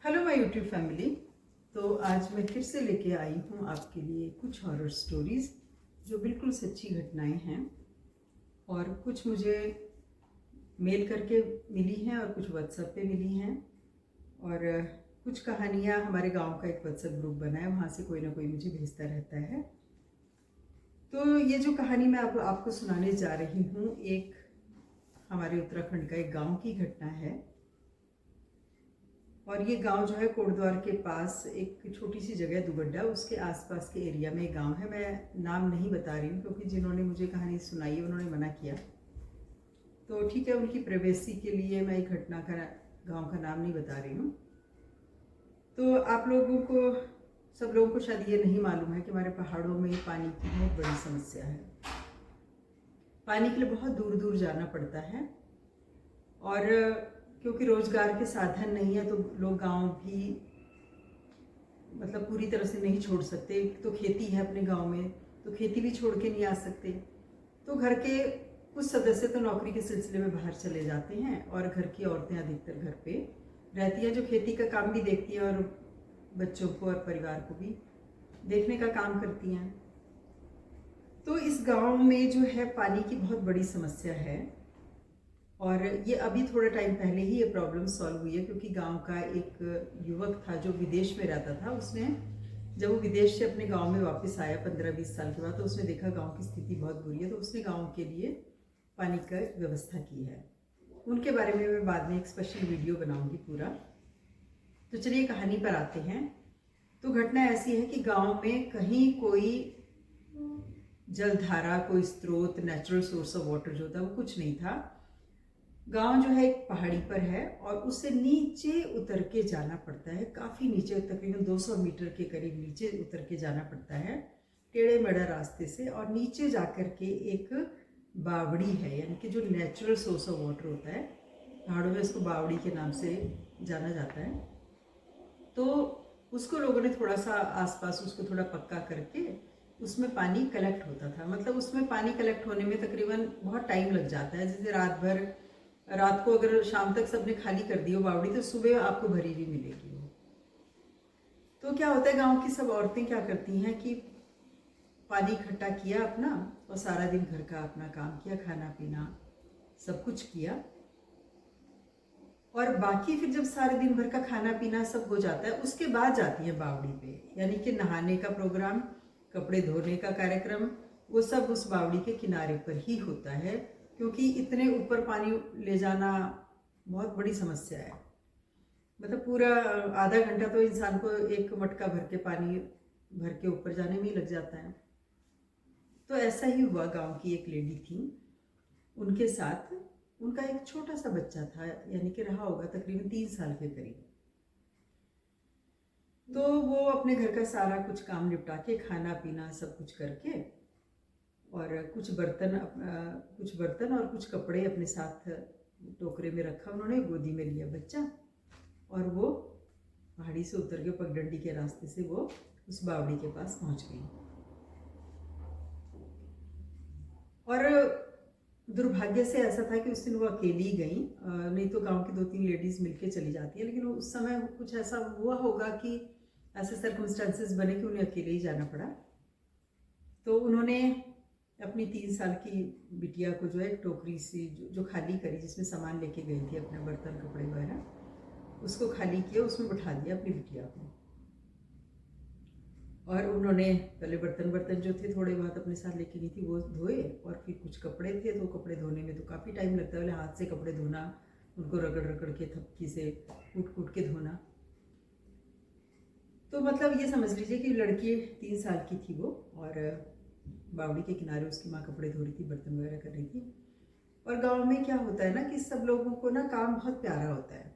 Hello my YouTube family. तो आज मैं फिर से लेके आई हूँ आपके लिए कुछ हॉरर स्टोरीज़ जो बिल्कुल सच्ची घटनाएं हैं और कुछ मुझे मेल करके मिली हैं और कुछ व्हाट्सएप पे मिली हैं और कुछ कहानियाँ हमारे गांव का एक व्हाट्सएप ग्रुप बना है, वहाँ से कोई ना कोई मुझे भेजता रहता है। तो ये जो कहानी मैं आपको सुनाने जा रही हूँ, एक हमारे उत्तराखंड का एक गाँव की घटना है। और ये गांव जो है कोटद्वार के पास एक छोटी सी जगह दुगड्डा, उसके आसपास के एरिया में एक गांव है। मैं नाम नहीं बता रही हूँ क्योंकि जिन्होंने मुझे कहानी सुनाई उन्होंने मना किया, तो ठीक है, उनकी प्राइवेसी के लिए मैं एक घटना का गांव का नाम नहीं बता रही हूँ। तो आप लोगों को, सब लोगों को शायद ये नहीं मालूम है कि हमारे पहाड़ों में पानी की बहुत बड़ी समस्या है। पानी के लिए बहुत दूर दूर जाना पड़ता है और क्योंकि रोजगार के साधन नहीं है तो लोग गांव भी मतलब पूरी तरह से नहीं छोड़ सकते। तो खेती है अपने गांव में, तो खेती भी छोड़ के नहीं आ सकते। तो घर के कुछ सदस्य तो नौकरी के सिलसिले में बाहर चले जाते हैं और घर की औरतें अधिकतर घर पे रहती हैं, जो खेती का काम भी देखती हैं और बच्चों को और परिवार को भी देखने का काम करती हैं। तो इस गांव में जो है पानी की बहुत बड़ी समस्या है और ये अभी थोड़ा टाइम पहले ही ये प्रॉब्लम सॉल्व हुई है, क्योंकि गांव का एक युवक था जो विदेश में रहता था। उसने जब वो विदेश से अपने गांव में वापस आया 15-20 साल के बाद, तो उसने देखा गांव की स्थिति बहुत बुरी है, तो उसने गांव के लिए पानी का व्यवस्था की है। उनके बारे में मैं बाद में एक स्पेशल वीडियो बनाऊंगी पूरा। तो चलिए कहानी पर आते हैं। तो घटना ऐसी है कि गाँव में कहीं कोई जलधारा, कोई स्रोत, नेचुरल सोर्स ऑफ वाटर जो था वो कुछ नहीं था। गांव जो है एक पहाड़ी पर है और उससे नीचे उतर के जाना पड़ता है, काफ़ी नीचे, तकरीबन 200 मीटर के करीब नीचे उतर के जाना पड़ता है टेढ़े मेढ़े रास्ते से। और नीचे जाकर के एक बावड़ी है, यानी कि जो नेचुरल सोर्स ऑफ वाटर होता है, पहाड़ों में उसको बावड़ी के नाम से जाना जाता है। तो उसको लोगों ने थोड़ा सा आसपास उसको थोड़ा पक्का करके उसमें पानी कलेक्ट होता था। मतलब उसमें पानी कलेक्ट होने में तकरीबन बहुत टाइम लग जाता है। जैसे रात को अगर शाम तक सबने खाली कर दी हो बावड़ी, तो सुबह आपको भरी हुई मिलेगी वो। तो क्या होता है, गांव की सब औरतें क्या करती हैं कि पानी इकट्ठा किया अपना और सारा दिन घर का अपना काम किया, खाना पीना सब कुछ किया, और बाकी फिर जब सारे दिन भर का खाना पीना सब हो जाता है उसके बाद जाती है बावड़ी पे। यानी कि नहाने का प्रोग्राम, कपड़े धोने का कार्यक्रम, वो सब उस बावड़ी के किनारे पर ही होता है, क्योंकि इतने ऊपर पानी ले जाना बहुत बड़ी समस्या है। मतलब पूरा आधा घंटा तो इंसान को एक मटका भर के पानी भर के ऊपर जाने में ही लग जाता है। तो ऐसा ही हुआ, गांव की एक लेडी थी, उनके साथ उनका एक छोटा सा बच्चा था, यानी कि रहा होगा तकरीबन 3 साल के करीब। तो वो अपने घर का सारा कुछ काम निपटा के, खाना पीना सब कुछ करके, और कुछ बर्तन और कुछ कपड़े अपने साथ टोकरे में रखा उन्होंने, गोदी में लिया बच्चा, और वो पहाड़ी से उतर के पगडंडी के रास्ते से वो उस बावड़ी के पास पहुंच गई। और दुर्भाग्य से ऐसा था कि उस दिन वो अकेली गई, नहीं तो गांव की 2-3 लेडीज मिलके चली जाती है, लेकिन उस समय कुछ ऐसा हुआ होगा कि ऐसे सर्कमस्टेंसेस बने कि उन्हें अकेले ही जाना पड़ा। तो उन्होंने अपनी 3 साल की बिटिया को जो है एक टोकरी सी जो खाली करी, जिसमें सामान लेके गई थी अपने बर्तन कपड़े वगैरह, उसको खाली किया, उसमें बिठा दिया अपनी बिटिया को। और उन्होंने पहले बर्तन जो थे थोड़े बहुत अपने साथ लेके गई थी वो धोए, और फिर कुछ कपड़े थे, तो कपड़े धोने में तो काफ़ी टाइम लगता है, पहले हाथ से कपड़े धोना, उनको रगड़ रगड़ के थपकी से कूट कूट के धोना। तो मतलब ये समझ लीजिए कि लड़की 3 साल की थी वो, और बावड़ी के किनारे उसकी माँ कपड़े धो रही थी, बर्तन वगैरह कर रही थी। और गाँव में क्या होता है ना कि सब लोगों को ना काम बहुत प्यारा होता है,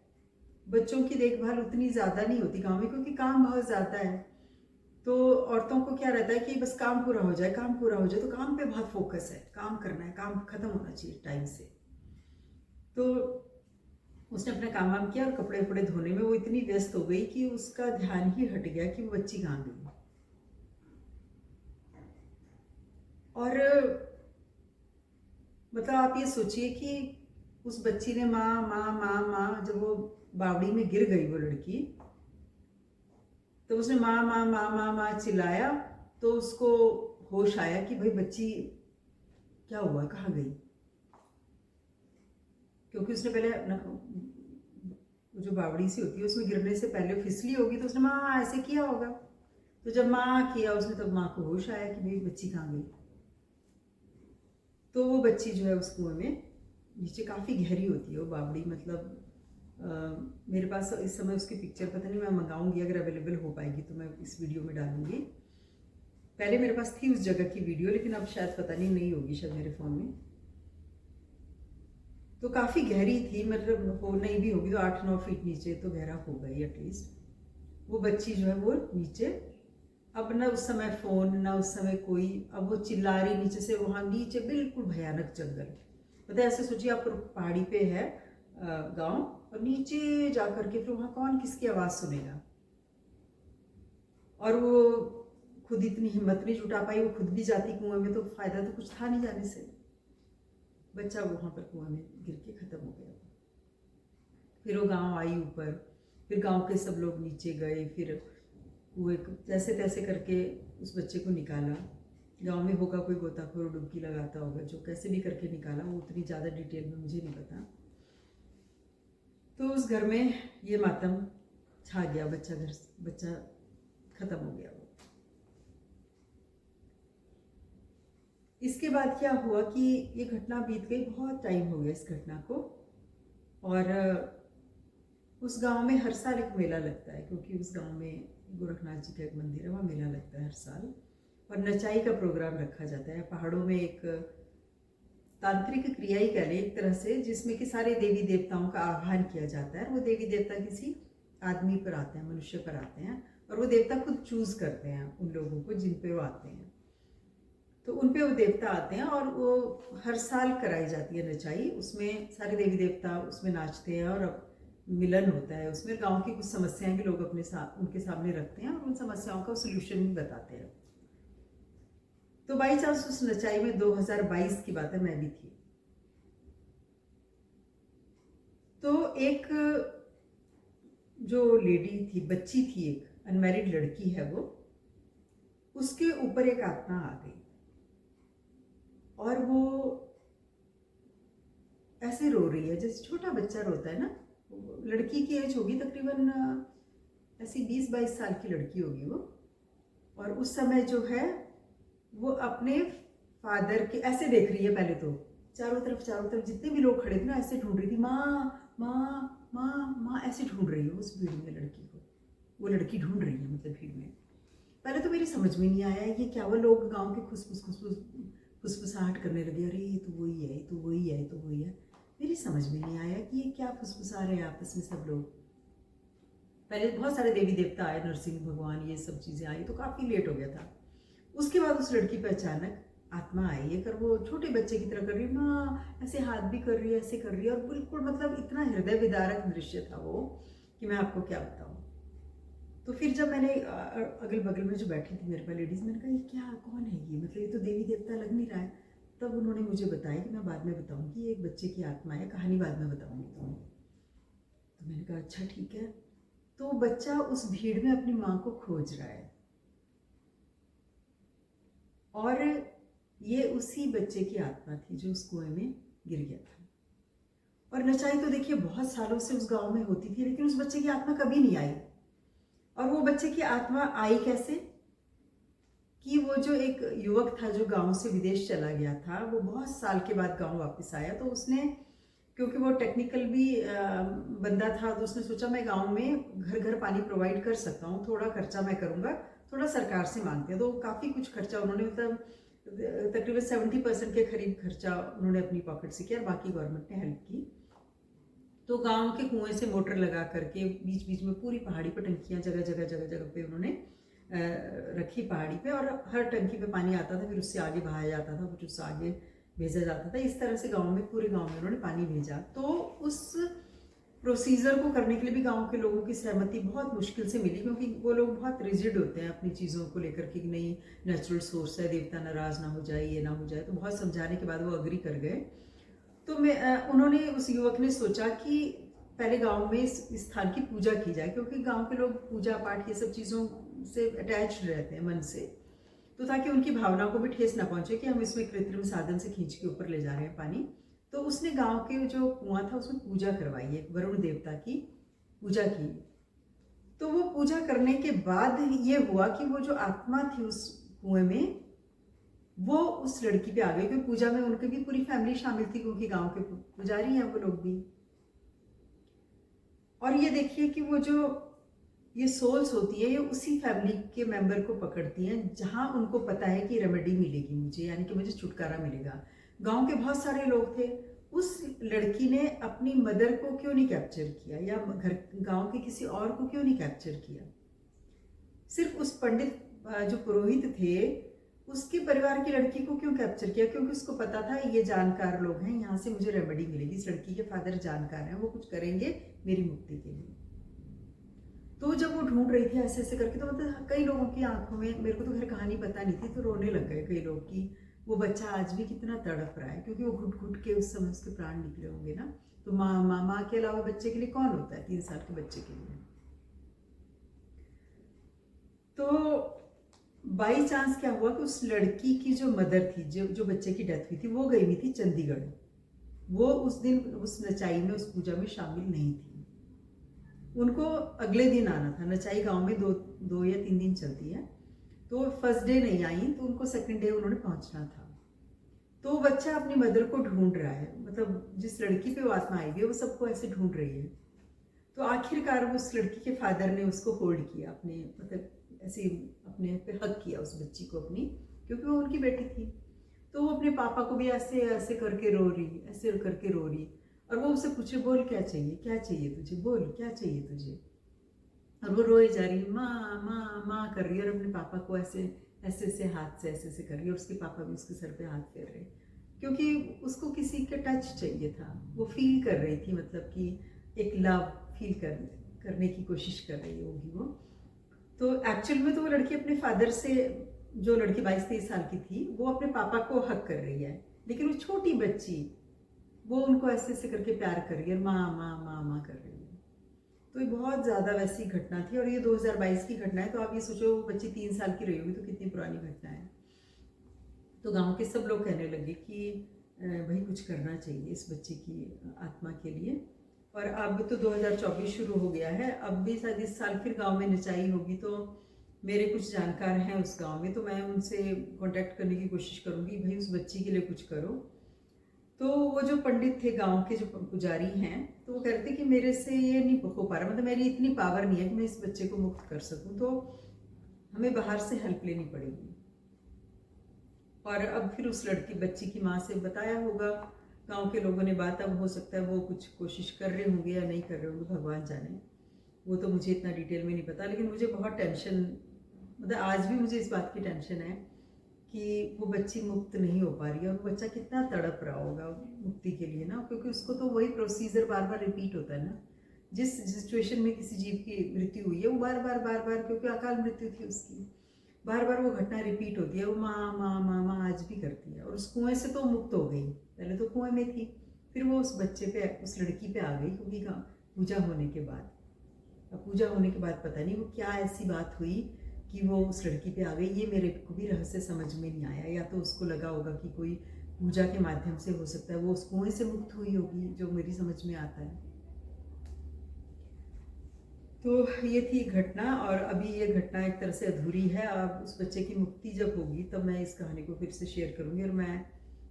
बच्चों की देखभाल उतनी ज़्यादा नहीं होती गाँव में, क्योंकि काम बहुत ज़्यादा है। तो औरतों को क्या रहता है कि बस काम पूरा हो जाए, काम पूरा हो जाए, तो काम पे बहुत फोकस है, काम करना है, काम खत्म होना चाहिए टाइम से। तो उसने अपना काम वाम किया और कपड़े वपड़े धोने में वो इतनी व्यस्त हो गई कि उसका ध्यान ही हट गया कि वो बच्ची कहाँ गई। और मतलब आप ये सोचिए कि उस बच्ची ने माँ माँ माँ माँ, जब वो बावड़ी में गिर गई वो लड़की, तो उसने माँ माँ माँ माँ माँ चिल्लाया, तो उसको होश आया कि भाई बच्ची क्या हुआ, कहाँ गई, क्योंकि उसने पहले वो जो बावड़ी सी होती है उसमें गिरने से पहले फिसली होगी, तो उसने माँ ऐसे किया होगा। तो जब माँ किया उसने, तब माँ को होश आया कि भाई बच्ची कहाँ गई। तो वो बच्ची जो है उस कुएं में, नीचे काफ़ी गहरी होती है वो बावड़ी, मतलब मेरे पास इस समय उसकी पिक्चर पता नहीं, मैं मंगाऊंगी अगर अवेलेबल हो पाएगी तो मैं इस वीडियो में डालूंगी। पहले मेरे पास थी उस जगह की वीडियो, लेकिन अब शायद पता नहीं होगी शायद मेरे फ़ोन में। तो काफ़ी गहरी थी, मतलब हो नहीं भी होगी तो 8-9 फीट नीचे तो गहरा होगा ही एटलीस्ट। वो बच्ची जो है वो नीचे, अब ना उस समय फ़ोन ना उस समय कोई, अब वो चिल्ला रही नीचे से, वहाँ नीचे बिल्कुल भयानक जंगल, पता है ऐसे सोचिए आप पहाड़ी पे है गांव, और नीचे जा कर के फिर वहाँ कौन किसकी आवाज़ सुनेगा। और वो खुद इतनी हिम्मत नहीं जुटा पाई, वो खुद भी जाती कुएं में तो फ़ायदा तो कुछ था नहीं जाने से। बच्चा वहाँ पर कुएं में गिर के ख़त्म हो गया। फिर वो गांव आई ऊपर, फिर गांव के सब लोग नीचे गए, फिर कुएं जैसे तैसे करके उस बच्चे को निकाला। गांव में होगा कोई गोताखोर, डुबकी लगाता होगा, जो कैसे भी करके निकाला, वो उतनी ज़्यादा डिटेल में मुझे नहीं पता। तो उस घर में ये मातम छा गया, बच्चा ख़त्म हो गया। वो इसके बाद क्या हुआ कि ये घटना बीत गई, बहुत टाइम हो गया इस घटना को, और उस गांव में हर साल एक मेला लगता है, क्योंकि उस गांव में गोरखनाथ जी का एक मंदिर है, वहाँ मेला लगता है हर साल, और नचाई का प्रोग्राम रखा जाता है। पहाड़ों में एक तांत्रिक क्रिया ही कह लें एक तरह से, जिसमें कि सारे देवी देवताओं का आह्वान किया जाता है। वो देवी देवता किसी आदमी पर आते हैं, मनुष्य पर आते हैं, और वो देवता खुद चूज करते हैं उन लोगों को जिन पे वो आते हैं। तो उन पे वो देवता आते हैं, और वो हर साल कराई जाती है नचाई। उसमें सारे देवी देवता उसमें नाचते हैं, और मिलन होता है उसमें। गांव की कुछ समस्याएं भी लोग अपने उनके सामने रखते हैं, और उन समस्याओं का सोल्यूशन भी बताते हैं। तो बाई चांस उस नचाई में 2022 की बात है, मैं भी थी। तो एक जो लेडी थी, बच्ची थी, एक अनमैरिड लड़की है वो, उसके ऊपर एक आत्मा आ गई, और वो ऐसे रो रही है जैसे छोटा बच्चा रोता है ना। लड़की की एज होगी तकरीबन ऐसी 20-22 साल की लड़की होगी वो, और उस समय जो है वो अपने फादर के ऐसे देख रही है। पहले तो चारों तरफ जितने भी लोग खड़े थे ना, ऐसे ढूंढ रही थी, माँ माँ माँ माँ, ऐसे ढूंढ रही है उस भीड़ में लड़की को। वो लड़की ढूंढ रही है मतलब भीड़ में। पहले तो मेरी समझ में नहीं आया ये क्या, वो लोग गांव के फुसफुसाहट करने लगे, अरे ये तो वही है, ये तो वही है, ये तो वही है। मेरी समझ में नहीं आया कि ये क्या फुसफुसा रहे हैं आपस में सब लोग। पहले बहुत सारे देवी देवता आए, नरसिंह भगवान, ये सब चीज़ें आई, तो काफ़ी लेट हो गया था। उसके बाद उस लड़की पर अचानक आत्मा आई है, कर वो छोटे बच्चे की तरह कर रही है, माँ ऐसे हाथ भी कर रही है, ऐसे कर रही है, और बिल्कुल मतलब इतना हृदय विदारक दृश्य था वो कि मैं आपको क्या बताऊँ। तो फिर जब मैंने अगल बगल में जो बैठी थी मेरे पास लेडीज़, मैंने कहा ये क्या, कौन है ये, मतलब ये तो देवी देवता लग नहीं रहा है। तब उन्होंने मुझे बताया कि मैं बाद में बताऊँगी, एक बच्चे की आत्मा है, कहानी बाद में बताऊँगी तुम्हें। तो मैंने कहा अच्छा ठीक है। तो बच्चा उस भीड़ में अपनी माँ को खोज रहा है, और ये उसी बच्चे की आत्मा थी जो उस कुएं में गिर गया था। और नचाई तो देखिए बहुत सालों से उस गांव में होती थी, लेकिन उस बच्चे की आत्मा कभी नहीं आई। और वो बच्चे की आत्मा आई कैसे कि वो जो एक युवक था जो गांव से विदेश चला गया था, वो बहुत साल के बाद गांव वापस आया। तो उसने, क्योंकि वो टेक्निकल भी बंदा था, तो उसने सोचा मैं गांव में घर घर पानी प्रोवाइड कर सकता हूँ, थोड़ा खर्चा मैं करूँगा, थोड़ा सरकार से मांगते हैं। तो काफ़ी कुछ खर्चा उन्होंने, मतलब तकरीबन 70% के करीब खर्चा उन्होंने अपनी पॉकेट से किया, और बाकी गवर्नमेंट ने हेल्प की। तो गांव के कुएं से मोटर लगा करके बीच बीच में पूरी पहाड़ी पर टंकियाँ जगह जगह पे उन्होंने रखी पहाड़ी पे, और हर टंकी पे पानी आता था, फिर उससे आगे बहाया जाता था, फिर उससे आगे भेजा जाता था। इस तरह से गांव में, पूरे गांव में उन्होंने पानी भेजा। तो उस प्रोसीजर को करने के लिए भी गांव के लोगों की सहमति बहुत मुश्किल से मिली, क्योंकि वो लोग बहुत रिजिड होते हैं अपनी चीज़ों को लेकर के कि नहीं नेचुरल सोर्स है, देवता नाराज़ ना हो जाए, ये ना हो जाए। तो बहुत समझाने के बाद वो अग्री कर गए। तो उन्होंने, उस युवक ने सोचा कि पहले गांव में इस स्थान की पूजा की जाए, क्योंकि गांव के लोग पूजा पाठ ये सब चीज़ों से अटैच्ड रहते हैं मन से, तो ताकि उनकी भावनाओं को भी ठेस ना पहुंचे कि हम इसमें कृत्रिम साधन से खींच के ऊपर ले जा रहे हैं पानी। तो उसने गांव के जो कुआं था उसमें पूजा करवाई है, वरुण देवता की पूजा की। तो वो पूजा करने के बाद ये हुआ कि वो जो आत्मा थी उस कुएं में, वो उस लड़की पे आ गई, क्योंकि पूजा में उनकी भी पूरी फैमिली शामिल थी, क्योंकि गांव के पुजारी हैं वो लोग भी। और ये देखिए कि वो जो ये सोल्स होती है, ये उसी फैमिली के मेंबर को पकड़ती हैं जहां उनको पता है कि रेमेडी मिलेगी मुझे, यानी कि मुझे छुटकारा मिलेगा। गांव के बहुत सारे लोग थे, उस लड़की ने अपनी मदर को क्यों नहीं कैप्चर किया, या घर गांव के किसी और को क्यों नहीं कैप्चर किया? सिर्फ उस पंडित जो पुरोहित थे उसके परिवार की लड़की को क्यों कैप्चर किया? क्योंकि उसको पता था ये जानकार लोग हैं, यहाँ से मुझे रेमेडी मिलेगी, इस लड़की के फादर जानकार हैं, वो कुछ करेंगे मेरी मुक्ति के लिए। तो जब वो ढूंढ रही थी ऐसे ऐसे करके, तो मतलब कई लोगों की आंखों में, मेरे को तो खैर कहानी पता नहीं थी, तो रोने लग गए कई लोग कि वो बच्चा आज भी कितना तड़प रहा है, क्योंकि वो घुट घुट के उस समय उसके प्राण निकले होंगे ना। तो माँ के अलावा बच्चे के लिए कौन होता है 3 साल के बच्चे के लिए? तो बाई चांस क्या हुआ कि उस लड़की की जो मदर थी, जो बच्चे की डेथ हुई थी, वो गई हुई थी चंडीगढ़। वो उस दिन उस नचाई में, उस पूजा में शामिल नहीं थी। उनको अगले दिन आना था। नचाई गांव में 2 या 3 दिन चलती है, तो फर्स्ट डे नहीं आई, तो उनको सेकंड डे उन्होंने पहुंचना था। तो बच्चा अपनी मदर को ढूंढ रहा है, मतलब जिस लड़की पे वो आत्मा आई हुई है वो सबको ऐसे ढूंढ रही है। तो आखिरकार उस लड़की के फादर ने उसको होल्ड किया अपने, मतलब ऐसे अपने पे हक किया उस बच्ची को अपनी, क्योंकि वो उनकी बेटी थी। तो वो अपने पापा को भी ऐसे ऐसे करके रो रही, ऐसे करके रो रही, और वो उससे पूछे, बोल क्या चाहिए, क्या चाहिए तुझे, बोल क्या चाहिए तुझे। और वो रोए जा रही, माँ माँ माँ कर रही है, और अपने पापा को ऐसे ऐसे ऐसे हाथ से ऐसे ऐसे कर रही है, और उसके पापा भी उसके सर पे हाथ फेर रहे, क्योंकि उसको किसी का टच चाहिए था। वो फील कर रही थी, मतलब कि एक लव फील करने की कोशिश कर रही होगी वो। तो एक्चुअल में तो वो लड़की अपने फादर से, जो लड़की 22-23 साल की थी, वो अपने पापा को हक कर रही है, लेकिन वो छोटी बच्ची वो उनको ऐसे ऐसे करके प्यार कर रही है, माँ माँ माँ माँ कर रही है। तो ये बहुत ज़्यादा वैसी घटना थी, और ये 2022 की घटना है। तो आप ये सोचो वो बच्ची 3 साल की रही होगी, तो कितनी पुरानी घटना है। तो गांव के सब लोग कहने लगे कि भाई कुछ करना चाहिए इस बच्चे की आत्मा के लिए। और अब तो 2024 शुरू हो गया है, अब भी शायद इस साल फिर गांव में नचाई होगी। तो मेरे कुछ जानकार हैं उस गांव में, तो मैं उनसे कांटेक्ट करने की कोशिश करूंगी, भाई उस बच्ची के लिए कुछ करो। तो वो जो पंडित थे गांव के, जो पुजारी हैं, तो वो कहते कि मेरे से ये नहीं हो पा रहा, मतलब मेरी इतनी पावर नहीं है कि मैं इस बच्चे को मुक्त कर सकूं, तो हमें बाहर से हेल्प लेनी पड़ेगी। और अब फिर उस लड़की बच्ची की माँ से बताया होगा गांव के लोगों ने बात, अब हो सकता है वो कुछ कोशिश कर रहे होंगे या नहीं कर रहे होंगे, भगवान जाने। वो तो मुझे इतना डिटेल में नहीं पता, लेकिन मुझे बहुत टेंशन, मतलब आज भी मुझे इस बात की टेंशन है कि वो बच्ची मुक्त नहीं हो पा रही है, और वो बच्चा कितना तड़प रहा होगा मुक्ति के लिए ना, क्योंकि उसको तो वही प्रोसीजर बार बार रिपीट होता है ना। जिस सिचुएशन में किसी जीव की मृत्यु हुई है, वो बार बार, क्योंकि अकाल मृत्यु थी उसकी, बार बार वो घटना रिपीट होती है। वो माँ माँ माँ माँ आज भी करती है। और उस कुएं से तो मुक्त हो गई, पहले तो कुएं में थी, फिर वो उस बच्चे पे, उस लड़की पे आ गई, क्योंकि पूजा होने के बाद, अब पूजा होने के बाद पता नहीं वो क्या ऐसी बात हुई कि वो उस लड़की पे आ गई। ये मेरे को भी रहस्य समझ में नहीं आया, या तो उसको लगा होगा कि कोई पूजा के माध्यम से हो सकता है वो उस कुएं से मुक्त हुई होगी, जो मेरी समझ में आता है। तो ये थी घटना, और अभी ये घटना एक तरह से अधूरी है। अब उस बच्चे की मुक्ति जब होगी तब मैं इस कहानी को फिर से शेयर करूंगी, और मैं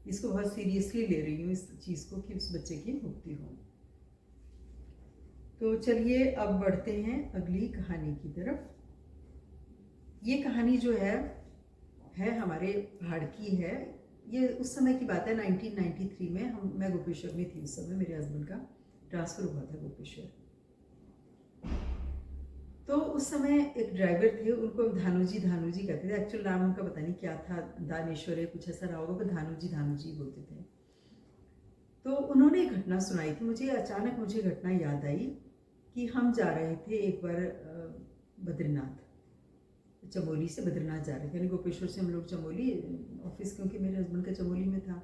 इसको बहुत सीरियसली ले रही हूँ इस चीज़ को कि उस बच्चे की मुक्ति हो। तो चलिए अब बढ़ते हैं अगली कहानी की तरफ। ये कहानी जो है हमारे पहाड़ की है। ये उस समय की बात है, 1993 में मैं गोपेश्वर में थी। उस समय मेरे हस्बैंड का ट्रांसफ़र हुआ था गोपेश्वर। तो उस समय एक ड्राइवर थे, उनको धानू जी कहते थे। एक्चुअल नाम उनका पता नहीं क्या था, दानेश्वर है कुछ ऐसा रहा होगा, पर धानू जी बोलते थे। तो उन्होंने एक घटना सुनाई थी मुझे, अचानक मुझे घटना याद आई कि हम जा रहे थे एक बार बद्रीनाथ, चमोली से बद्रीनाथ जा रहे थे, यानी गोपेश्वर से हम लोग चमोली ऑफिस, क्योंकि मेरे हस्बैंड का चमोली में था।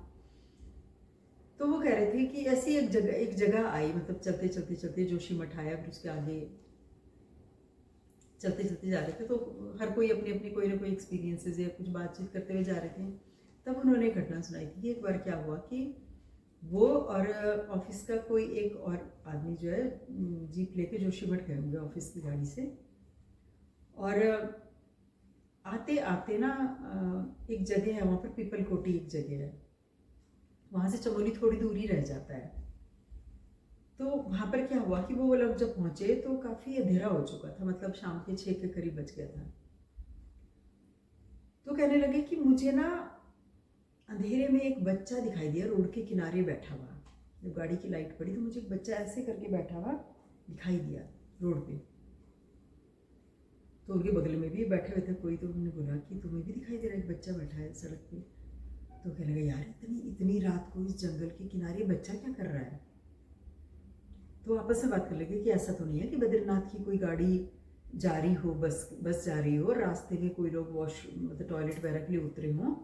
तो वो कह रहे थे कि ऐसी एक जगह आई, मतलब चलते चलते चलते जोशीमठ आया, फिर उसके आगे चलते चलते जा रहे थे, तो हर कोई अपनी अपनी कोई ना कोई एक्सपीरियंसेस या कुछ बातचीत करते हुए जा रहे थे। तब उन्होंने एक घटना सुनाई थी कि एक बार क्या हुआ कि वो और ऑफिस का कोई एक और आदमी जो है जीप लेके जोशीमठ गए होंगे ऑफिस की गाड़ी से, और आते आते ना एक जगह है वहाँ पर, पीपल कोटी एक जगह है, वहाँ से चमोली थोड़ी दूर ही रह जाता है। तो वहाँ पर क्या हुआ कि वो लोग जब पहुँचे तो काफ़ी अंधेरा हो चुका था, मतलब शाम के 6 के करीब बज गया था। तो कहने लगे कि मुझे ना अंधेरे में एक बच्चा दिखाई दिया रोड के किनारे बैठा हुआ। जब गाड़ी की लाइट पड़ी तो मुझे एक बच्चा ऐसे करके बैठा हुआ दिखाई दिया रोड पे। तो उनके बगल में भी बैठे हुए थे कोई, तो उन्होंने बोला कि तुम्हें भी दिखाई दे रहा है एक बच्चा बैठा है सड़क पे? तो कहने लगा यार इतनी रात को इस जंगल के किनारे बच्चा क्या कर रहा है? तो आपस में बात कर लगे कि ऐसा तो नहीं है कि बद्रीनाथ की कोई गाड़ी जा रही हो, बस जा रही हो, और रास्ते में कोई लोग वॉश मतलब टॉयलेट वगैरह के लिए उतरे हों,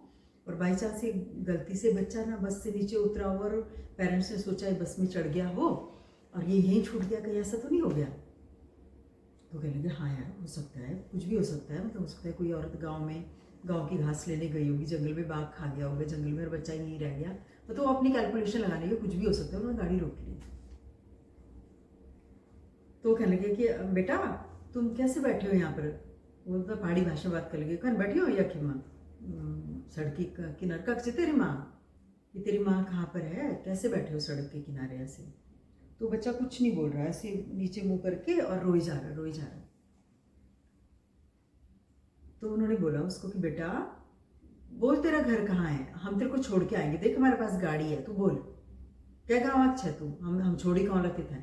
और बाई चांस से गलती से बच्चा ना बस से नीचे उतरा हो और पेरेंट्स ने सोचा है बस में चढ़ गया हो और ये यहीं छूट गया, कहीं ऐसा तो नहीं हो गया? तो कहने लगे हाँ यार हो सकता है, कुछ भी हो सकता है, मतलब हो सकता है कोई औरत गाँव की घास लेने गई होगी, जंगल में बाघ खा गया होगा जंगल में और बच्चा यहीं रह गया, तो वो अपनी कैलकुलेशन लगाने के कुछ भी हो सकता है। उन्होंने गाड़ी रोक ली। तो कहने लगे कि बेटा तुम कैसे बैठे हो यहाँ पर? वो तो पहाड़ी भाषा में बात कर लगे, कौन बैठी हो या कि माँ सड़क की किनारे कक्ष तेरी माँ, ये तेरी माँ कहाँ पर है, कैसे बैठे हो सड़क के किनारे ऐसे? तो बच्चा कुछ नहीं बोल रहा है, ऐसे नीचे मुंह करके और रोई जा रहा। तो उन्होंने बोला उसको कि बेटा बोल तेरा घर कहाँ है, हम तेरे को छोड़ के आएंगे, देख हमारे पास गाड़ी है, तू बोल क्या गाँव अच्छा है तू, हम छोड़ी कौन लगते थे,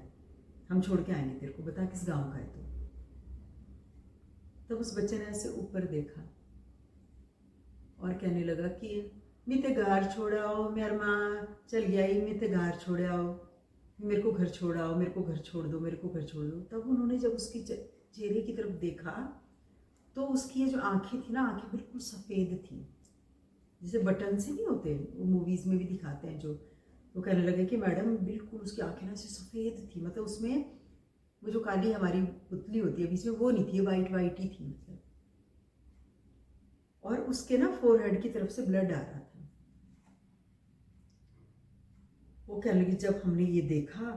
हम छोड़ के आएंगे तेरे को, बता किस गाँव का है तू? तब उस बच्चे ने ऐसे ऊपर देखा और कहने लगा कि मैं ते घर छोड़ाओ, मेरी माँ चल गया ही, मैं ते घर छोड़ाओ, मेरे को घर छोड़ाओ, मेरे को घर छोड़ दो, मेरे को घर छोड़ दो। तब उन्होंने जब उसकी चेहरे की तरफ देखा तो उसकी ये जो आंखें थी ना, आंखें बिल्कुल सफ़ेद थी, जैसे बटन से नहीं होते, वो मूवीज़ में भी दिखाते हैं जो। वो कहने लगे कि मैडम बिल्कुल उसकी आंखें ना ऐसे सफ़ेद थी, मतलब उसमें वो जो काली हमारी पुतली होती है बीच में वो नहीं थी, वाइट ही थी मतलब। और उसके ना फोरहेड की तरफ से ब्लड आ रहा था। वो कहने लगी जब हमने ये देखा,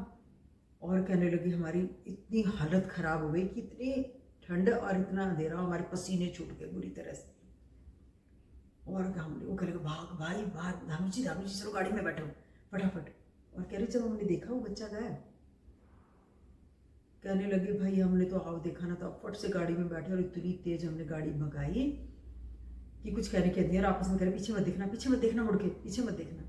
और कहने लगी हमारी इतनी हालत ख़राब हो गई कि इतनी ठंड और इतना अंधेरा, हमारे पसीने छूट गए बुरी तरह से। और हमने वो कहने लगा भाग भाई भाग, धामी जी चलो गाड़ी में बैठो फटाफट। और कह रहे जब हमने देखा वो बच्चा गायब। कहने लगे भाई हमने तो आओ देखा ना, तो फट से गाड़ी में बैठे और इतनी तेज हमने गाड़ी भगाई कि कुछ कहने के दिया, और आपस में कह रहे पीछे मत देखना मुड़ के, पीछे मत देखना।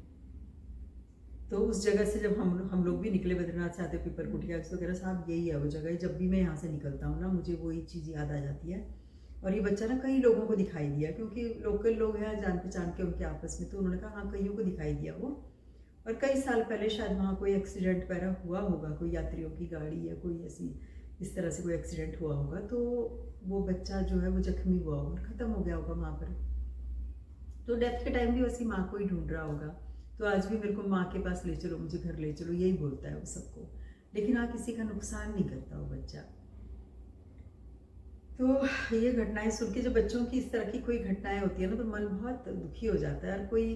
तो उस जगह से जब हम लोग भी निकले बद्रीनाथ से आते पीपर कुटिया, तो कह रहा साहब यही है वो जगह, जब भी मैं यहाँ से निकलता हूँ ना मुझे वही चीज़ याद आ जाती है। और ये बच्चा ना कई लोगों को दिखाई दिया, क्योंकि लोकल लोग हैं जान पहचान के उनके आपस में, तो उन्होंने कहा हाँ कईयों को दिखाई दिया वो। और कई साल पहले शायद वहाँ कोई एक्सीडेंट वगैरह हुआ होगा, कोई यात्रियों की गाड़ी या कोई ऐसी इस तरह से कोई एक्सीडेंट हुआ होगा, तो वो बच्चा जो है वो जख्मी हुआ होगा और ख़त्म हो गया होगा वहाँ पर। तो डेथ के टाइम भी उसकी माँ को ही ढूंढ रहा होगा। तो आज भी मेरे को माँ के पास ले चलो, मुझे घर ले चलो, यही बोलता है वो सबको, लेकिन हाँ किसी का नुकसान नहीं करता वो बच्चा। तो ये घटनाएं सुन के जब बच्चों की इस तरह की कोई घटनाएं होती है ना, तो मन बहुत दुखी हो जाता है। और कोई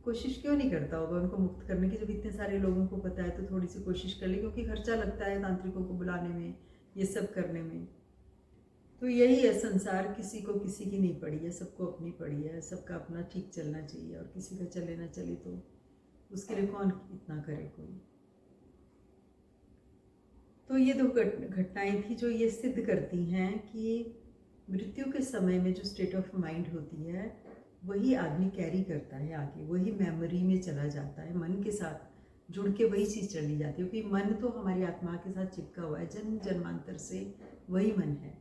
कोशिश क्यों नहीं करता होगा उनको मुक्त करने की, जब इतने सारे लोगों को पता है तो थोड़ी सी कोशिश कर ली, क्योंकि खर्चा लगता है तांत्रिकों को बुलाने में, ये सब करने में। तो यही है संसार, किसी को किसी की नहीं पड़ी है, सबको अपनी पड़ी है, सबका अपना ठीक चलना चाहिए, और किसी का चले ना चले तो उसके लिए कौन इतना करे कोई। तो ये दो घटनाएं थी जो ये सिद्ध करती हैं कि मृत्यु के समय में जो स्टेट ऑफ माइंड होती है वही आदमी कैरी करता है आगे, वही मेमोरी में चला जाता है, मन के साथ जुड़ के वही चीज़ चली जाती है, क्योंकि मन तो हमारी आत्मा के साथ चिपका हुआ है, जन्म जन्मांतर से वही मन है।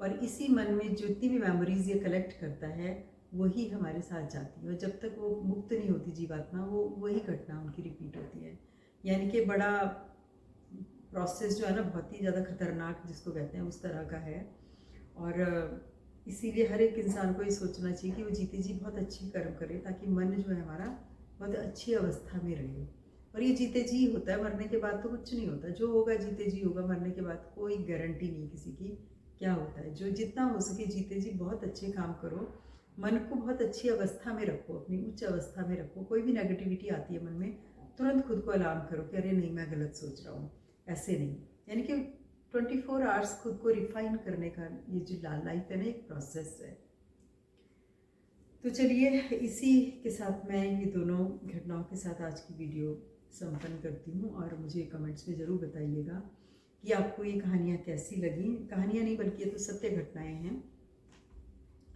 और इसी मन में जितनी भी मेमोरीज ये कलेक्ट करता है वही हमारे साथ जाती है, और जब तक वो मुक्त नहीं होती जीवात्मा, वो वही घटना उनकी रिपीट होती है। यानी कि बड़ा प्रोसेस जो है ना बहुत ही ज़्यादा खतरनाक जिसको कहते हैं उस तरह का है। और इसीलिए हर एक इंसान को ये सोचना चाहिए कि वो जीते जी बहुत अच्छी कर्म करे, ताकि मन जो है हमारा बहुत अच्छी अवस्था में रहे। और ये जीते जी होता है, मरने के बाद तो कुछ नहीं होता, जो होगा जीते जी होगा, मरने के बाद कोई गारंटी नहीं किसी की क्या होता है। जो जितना हो सके जीते जी बहुत अच्छे काम करो, मन को बहुत अच्छी अवस्था में रखो, अपनी उच्च अवस्था में रखो। कोई भी नेगेटिविटी आती है मन में, तुरंत खुद को अलार्म करो कि अरे नहीं मैं गलत सोच रहा हूँ, ऐसे नहीं। यानी कि 24 आवर्स खुद को रिफाइन करने का ये जो लाइफ है ना, एक प्रोसेस है। तो चलिए इसी के साथ मैं ये दोनों घटनाओं के साथ आज की वीडियो संपन्न करती हूँ। और मुझे कमेंट्स में ज़रूर बताइएगा कि आपको ये कहानियाँ कैसी लगी। कहानियाँ नहीं बल्कि ये तो सत्य घटनाएं हैं।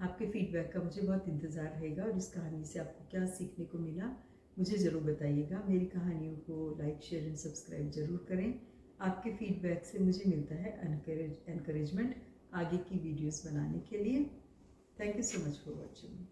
आपके फीडबैक का मुझे बहुत इंतज़ार रहेगा, और इस कहानी से आपको क्या सीखने को मिला मुझे ज़रूर बताइएगा। मेरी कहानियों को लाइक, शेयर एंड सब्सक्राइब ज़रूर करें। आपके फीडबैक से मुझे मिलता है एनकरेजमेंट आगे की वीडियोस बनाने के लिए। Thank you so much for watching.